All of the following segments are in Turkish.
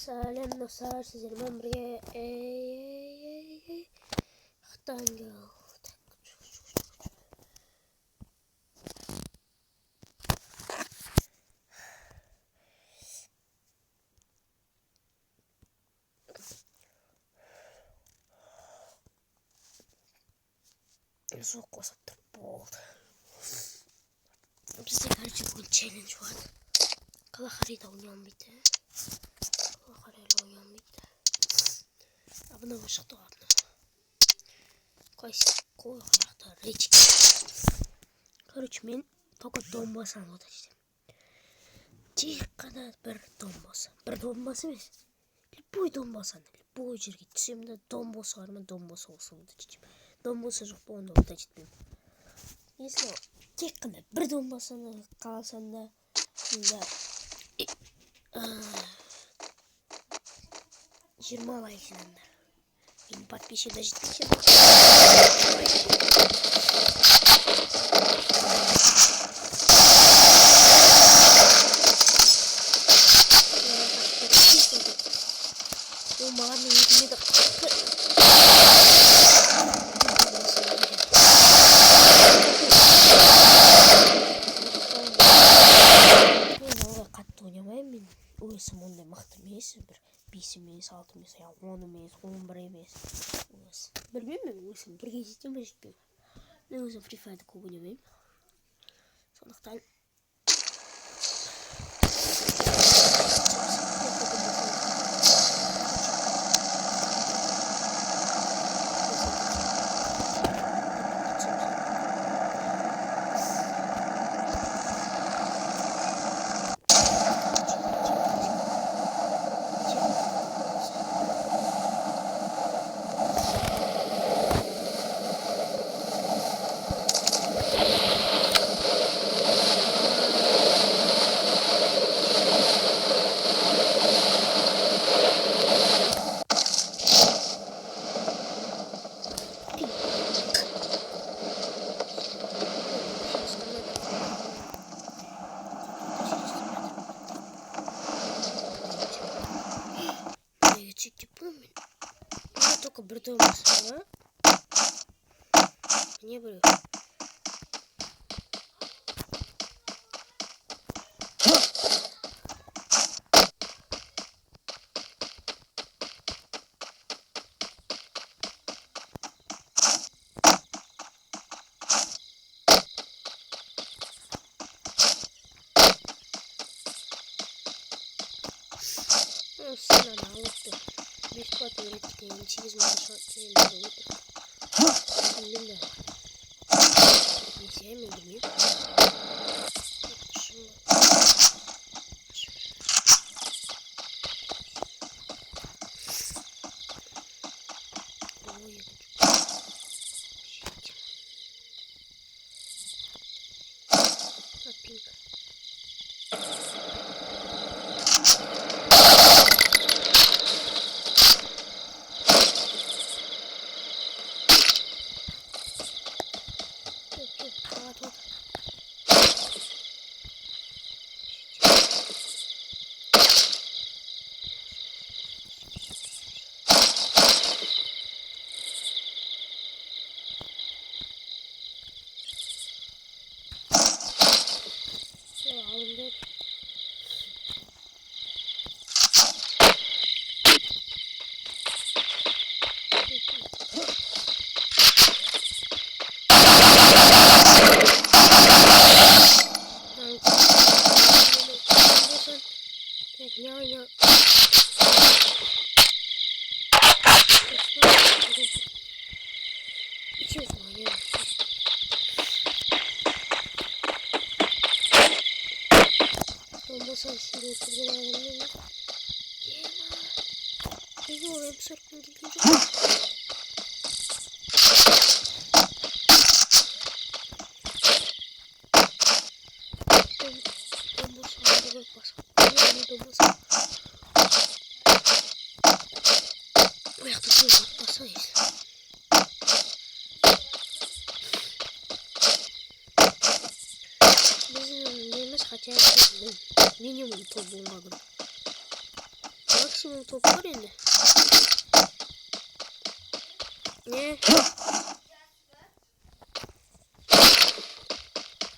Salem dostlar, sizlerin ömrüye Tango. Soğuk kosattır bol. Bize karşı bugün challenge var. Kalahari'de oynayan bir de. Kalahari'yle oynayan bir de. Abone oluşuktu abone. Koy ayakta reçik. Karıç men fakat donbasan o da işte. Cih kadar bir donbasa. Bir donbası mı? Bu donbasan. Bu jir git. Şimdi donbasa var mı? Donbasa olsa bu da çiçim. Donbasa yok bu onda da çitmem. Neyse cih kadar bir donbasana kalsan da. Şimdi 20 like izlenenler. Benim подписчик даже тысяча. Bu mağaranın yüzünde de katlı oynamayayım ben. O isim onda mıhtırmayız. 5 емес, 6 емес, 10 емес, 11 емес. Білмеймін, өзім бірге жетем жетпеймін. Мен өзім Free Fire'ды көп ойнамаймын. Сондықтан только бритву масла. Не было. Все надо, вот ты. Бесплатно летим через маршрут, через маршрут. Блин, не всеми людьми. Пинка. Sen şimdi oturduğun alemde mi? Yema. Oraya bir sarkın gidince. Domuz ağırda bas. Domuz. Ayakta domuz basayız. Bizim neyimiz kaçar? Minimum topuğuna göre. Maksimum top var yani. Ne?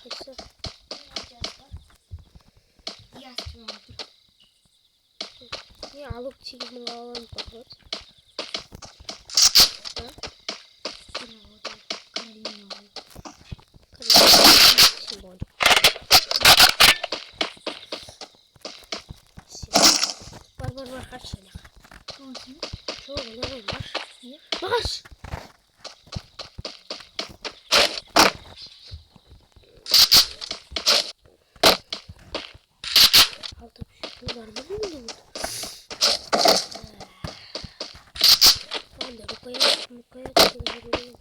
Kaçsa? Ne alıp çekimi alalım bakalım. Var kaç tane? Çok ne var? Baş. Altta bir şey var mı bilmiyorum. Ben de Rukaya çeviriyorum.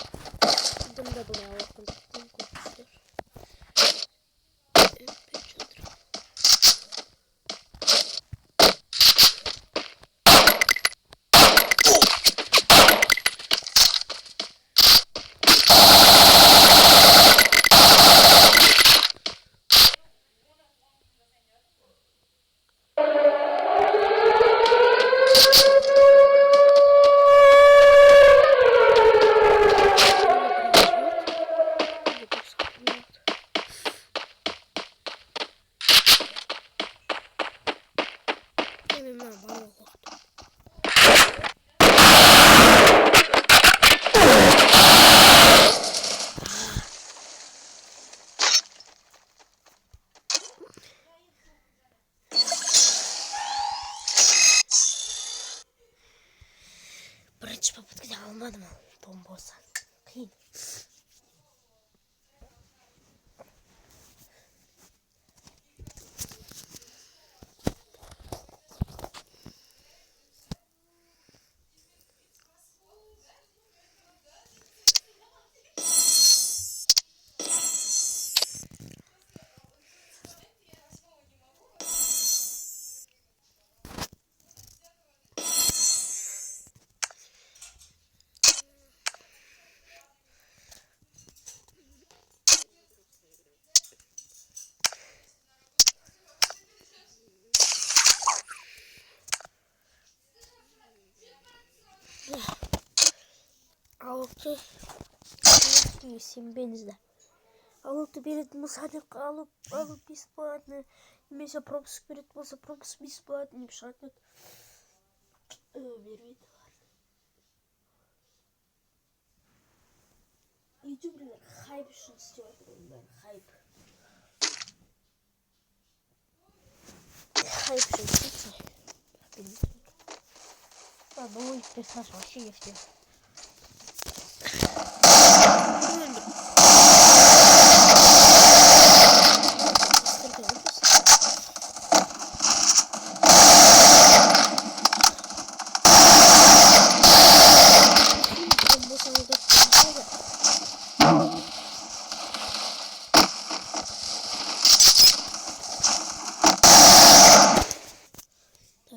Bunu da buraya bakın. Birinci papatya almadım ama bomba olsa. Kıyın. Altı isim benizde. Altı bir мусорник alıp бесплатно. Mesela пропуск перед пропуск бесплатно пишать. Bir video var. YouTuber'lar hype şunu istiyor ben. Hype şunu istiyor. Ладно, ой, персонаж вообще не все.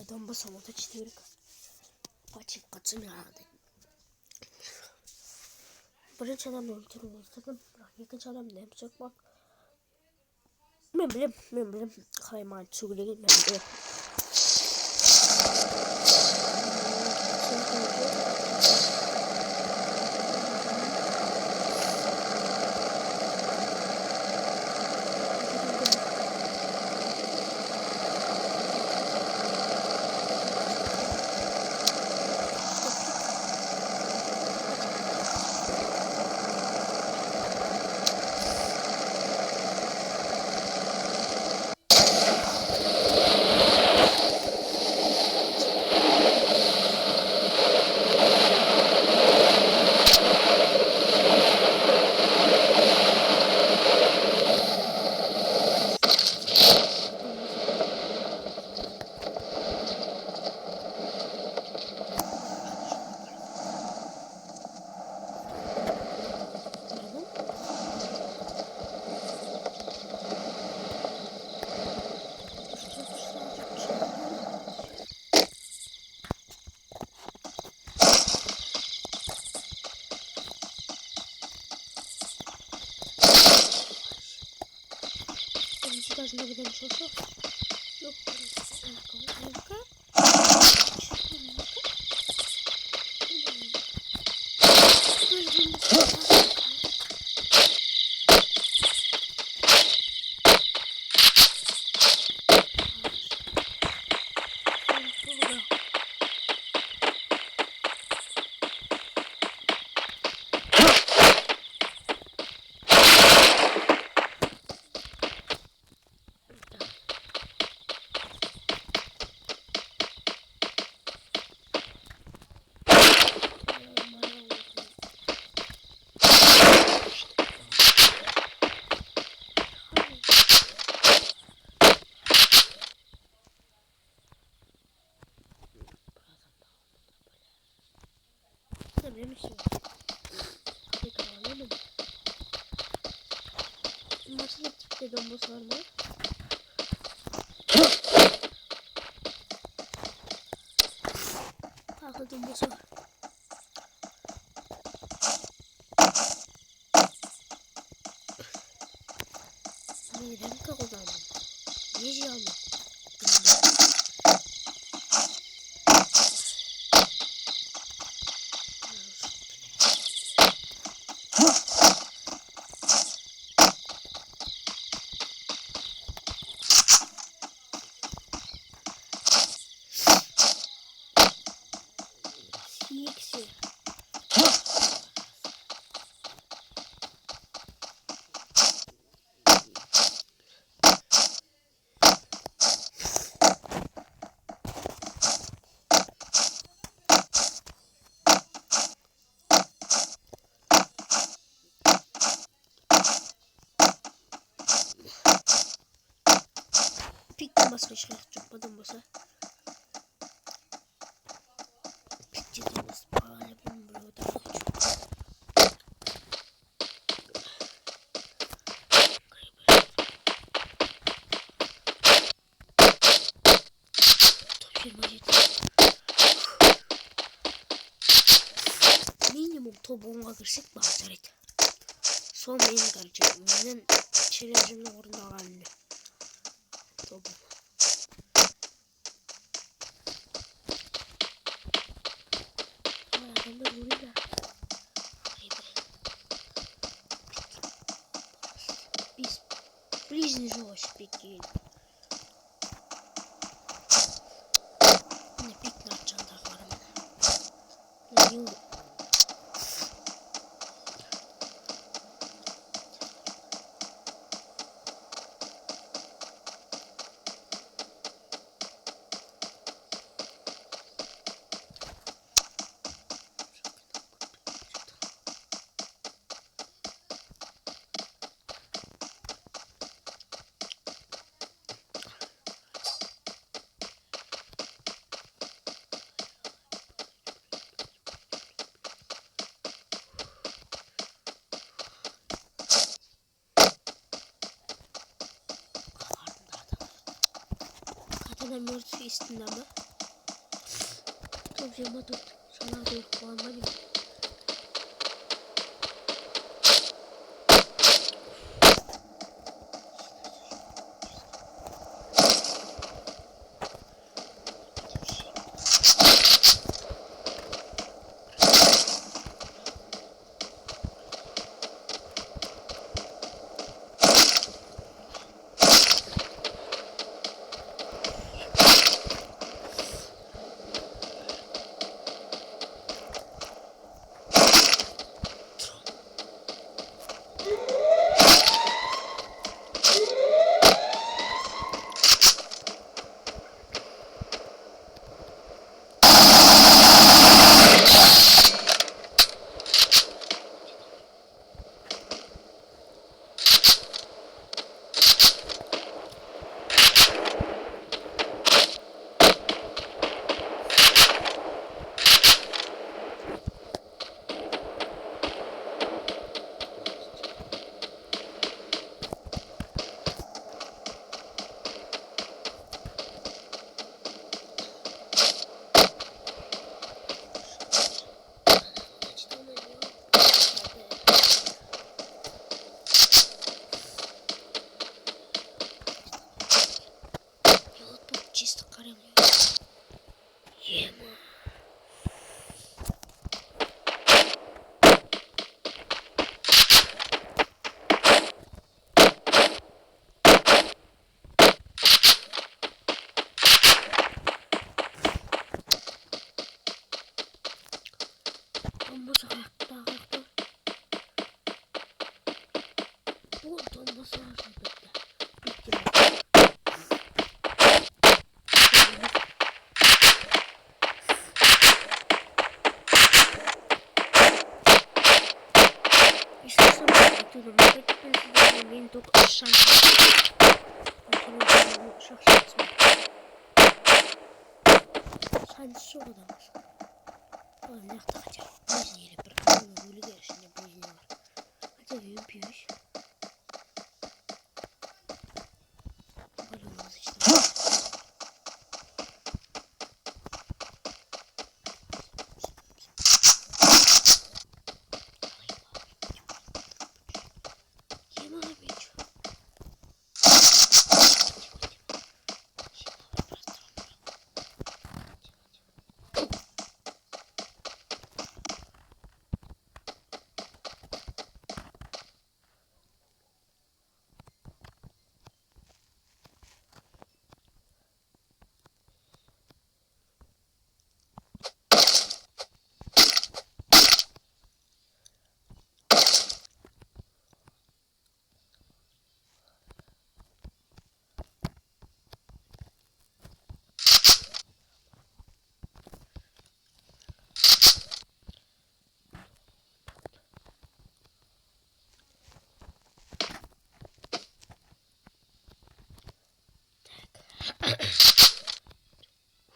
Домба самото 4. Почти кацуляды. Birinci adamla öldürüldüm. İkinci adam ne yapacak bak. Ben bileyim. Kayman çuğurayım ben de. Даже не будем шоу. Yok. Anlamadım demişim. Tekrar anlamadım. Nasıl tipte bombası var mı? Farklı bombası var. Neden kakıldandım? Niye şey aldım? Siksi. Pik bombası çıkartacak bu bombası. Pik bombası böyle bomba da minimum topuğuna kırsak bazaret. Son benim karıcığım. Benim çevremde orada alanlı. Topuğuna. Adamda vuruyor. Biz ближний пики. Ne pik ne yapacağım da var ama. Kadın mörtü üstünde ama. Çok yama tut. Sana doğru kullanmadım. Чисто карем. Ема. Bombası ayakta. Bu bombası var. Beni çok aşağı şansı o kadar. ne takacağım? Neyse yeri bırakalım. Böyle görüşünde bu yüzden var. Hadi yapıyoruz. Böyle olmaz işte. Yeme abi hiç.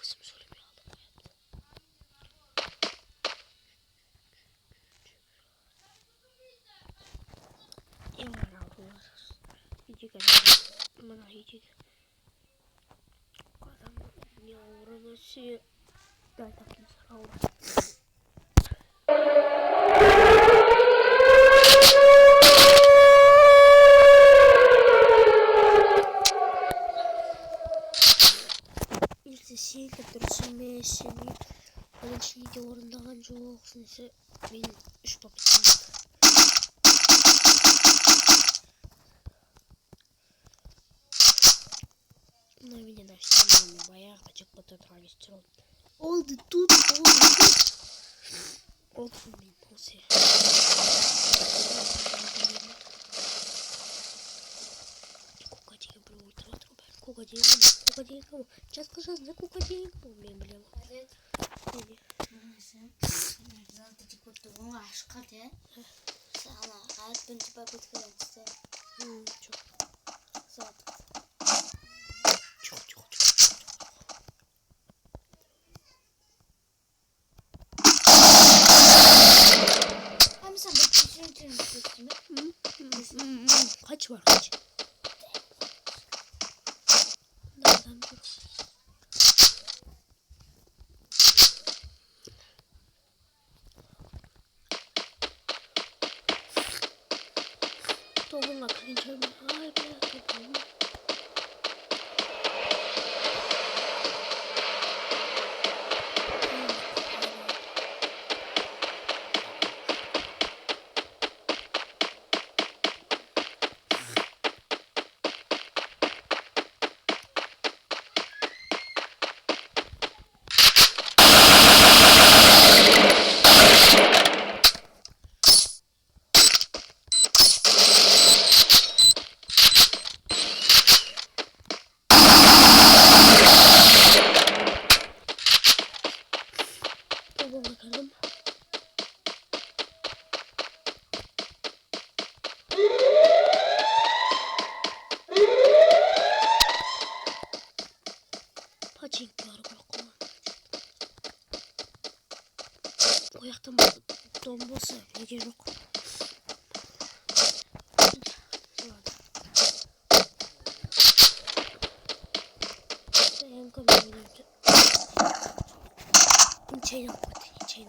Uzun söylemeyi aldım. Yaman aldılar. Yiyecek adam. Bana yiyecek. Adam yavru şey. Gel takayım sana oldu. Сильно разумеется, очень дёрно, Джоксон, что потянет. На меня на все боях, хочу потратить. Олды тут. Олды минусы. Кукадейка. Сейчас скажу, за кукадейку. Блин. Hadi. Zaten çıkıyorum aşk hadi. Sana hayat beni çıkartıyor işte. Çok. Zaten. Çok. Ama sen bir şey istiyorsun. Kaç var kaç? Nereden dur? Tohumla kıracağım. Ay be tohum. Bakalım. Paçinkler bakalım. Ayaktan dombası nece yok. Hem kamerayı İçeri yapmadı. İçeri.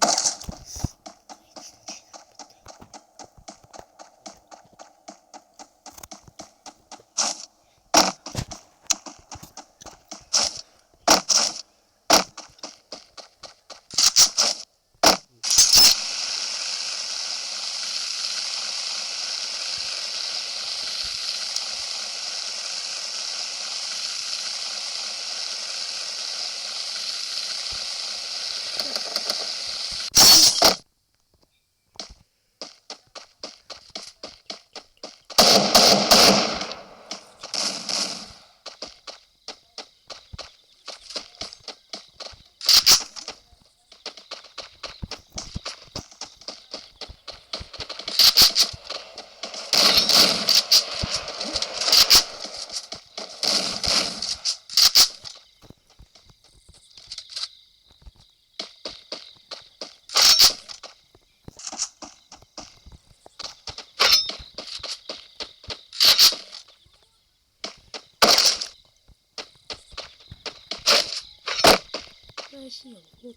я съел. Вот.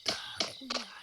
Так, хуявчик.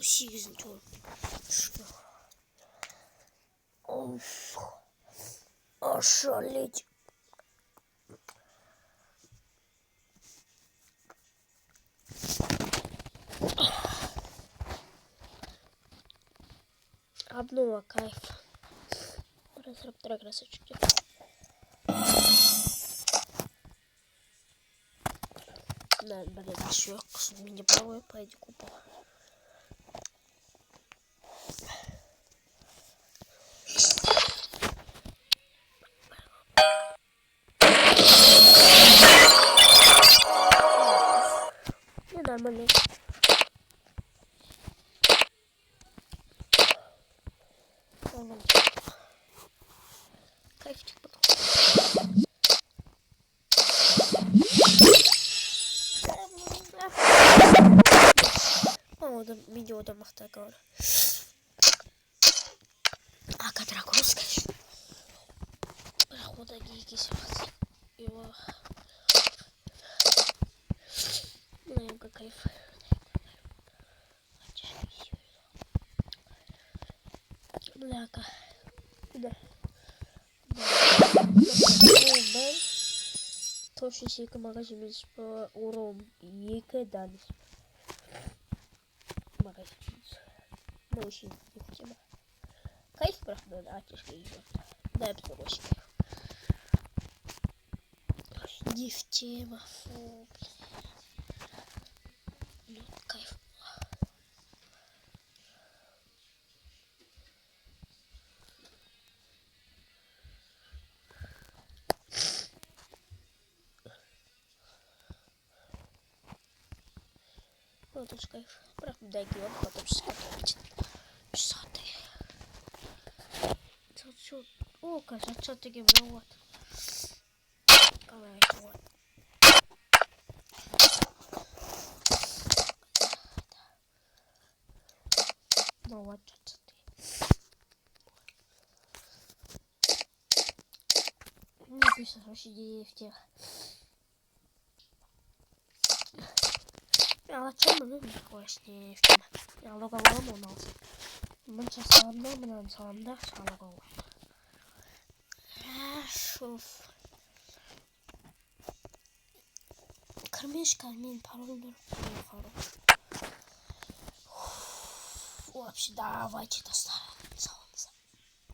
Season 2. Оф. Ошалеть. Обнова кайф. Разраптора красочки. Да, блин, еще мини правой пойди купал. Нормально. Кайфчик потом. О, видео домах так говорю. А кадра русская. Прохода гейки его. Наемка кайф. Бляка. Да. Ben Toshi magazimiz orom yeke danis. Magazimiz. Научи нефтема. Кайф брахман атишка идет. Дай посмотрим. Нефтема. Фу, блин. Кайф. Вот уж кайф. Правда, дай геон, потом скатывать. Писатый. Чё? О, кажется, что таки вот. Вот. Ну вот, что ты. Не пишешь вообще деревья. А чем мы любим классные фильмы? Я логовому у нас. Мы сейчас саламда, салагову. Шуф. Кормишь, пароль, хорош. Вообще, давайте доставим.